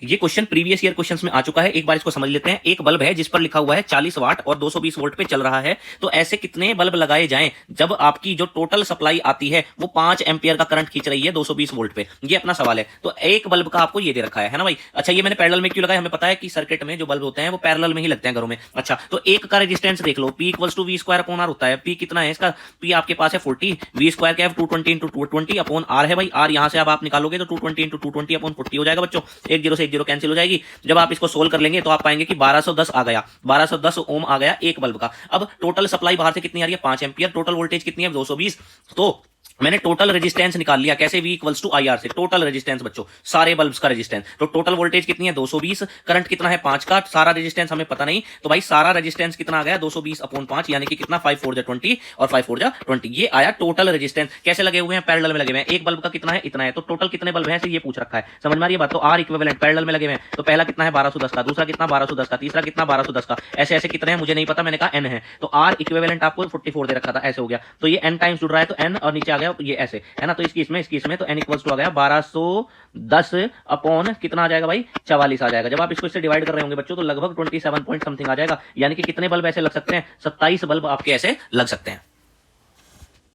ये question previous year questions में आ चुका है, एक बार इसको समझ लेते हैं। एक बल्ब है जिस पर लिखा हुआ है 40 वाट और 220 वोल्ट पे चल रहा है, तो ऐसे कितने बल्ब लगाए जाएं जब आपकी जो टोटल सप्लाई आती है वो 5 एम्पियर का करंट खींच रही है 220 वोल्ट पे। ये अपना सवाल है। तो एक बल्ब का आपको ये दे रखा है ना भाई। अच्छा, ये मैंने पैरेलल में क्यों लगाया, हमें पता है कि सर्किट में जो बल्ब होते हैं वो पैरेलल में ही लगते हैं घरों में। अच्छा, तो एक का रेजिस्टेंस देख लो, P equals to V square upon R होता है। P कितना है इसका, P आपके पास है 40, वी स्क्वायर क्या है 220 इंटू 220 अपॉन आर है भाई। आर यहां से अब आप निकालोगे तो 220 इंटू 220 अपॉन 40 हो जाएगा बच्चों। एक जीरो से एक जीरो कैंसिल हो जाएगी। जब आप इसको सोल्व कर लेंगे तो आप पाएंगे कि 1210 आ गया, 1210 ओम आ गया एक बल्ब का। अब टोटल सप्लाई बाहर से कितनी आ रही है 5 एम्पियर, टोटल वोल्टेज कितनी है 220। तो मैंने टोटल रेजिस्टेंस निकाल लिया, कैसे, V इक्वल्स टू IR से। टोटल रेजिस्टेंस बच्चों, सारे बल्ब्स का रेजिस्टेंस। तो टोटल वोल्टेज कितनी है 220, करंट कितना है 5 का, सारा रेजिस्टेंस हमें पता नहीं, तो भाई सारा रेजिस्टेंस कितना आ गया 220 अपॉन 5, यानी कि कितना 5 4 20 और 5 4 20। ये आया टोटल रेजिस्टेंस। कैसे लगे हुए हैं, पैरेलल में लगे हुए हैं। एक बल्ब का कितना है, इतना है। तो टोटल कितने बल्ब हैं ये पूछ रखा है, समझ में आ रही है बात। तो R इक्विवेलेंट पैरेलल में लगे हुए हैं, तो पहला कितना है 1210 का, दूसरा कितना 1210 का, तीसरा कितना 1210 का, ऐसे ऐसे कितने हैं मुझे नहीं पता, मैंने कहा n है। तो R इक्विवेलेंट आपको 44 दे रखा था, ऐसे हो गया। तो ये n टाइम्स जुड़ रहा है तो n, और नीचे आ गया ये ऐसे है ना। तो इसकी इसमें तो n इक्वल्स टू आ गया 1210 अपॉन कितना आ जाएगा भाई 44 आ जाएगा। जब आप इसको इससे डिवाइड कर रहे होंगे बच्चों तो लगभग 27 पॉइंट समथिंग आ जाएगा। यानी कि कितने बल्ब ऐसे लग सकते हैं, 27 बल्ब आपके ऐसे लग सकते हैं।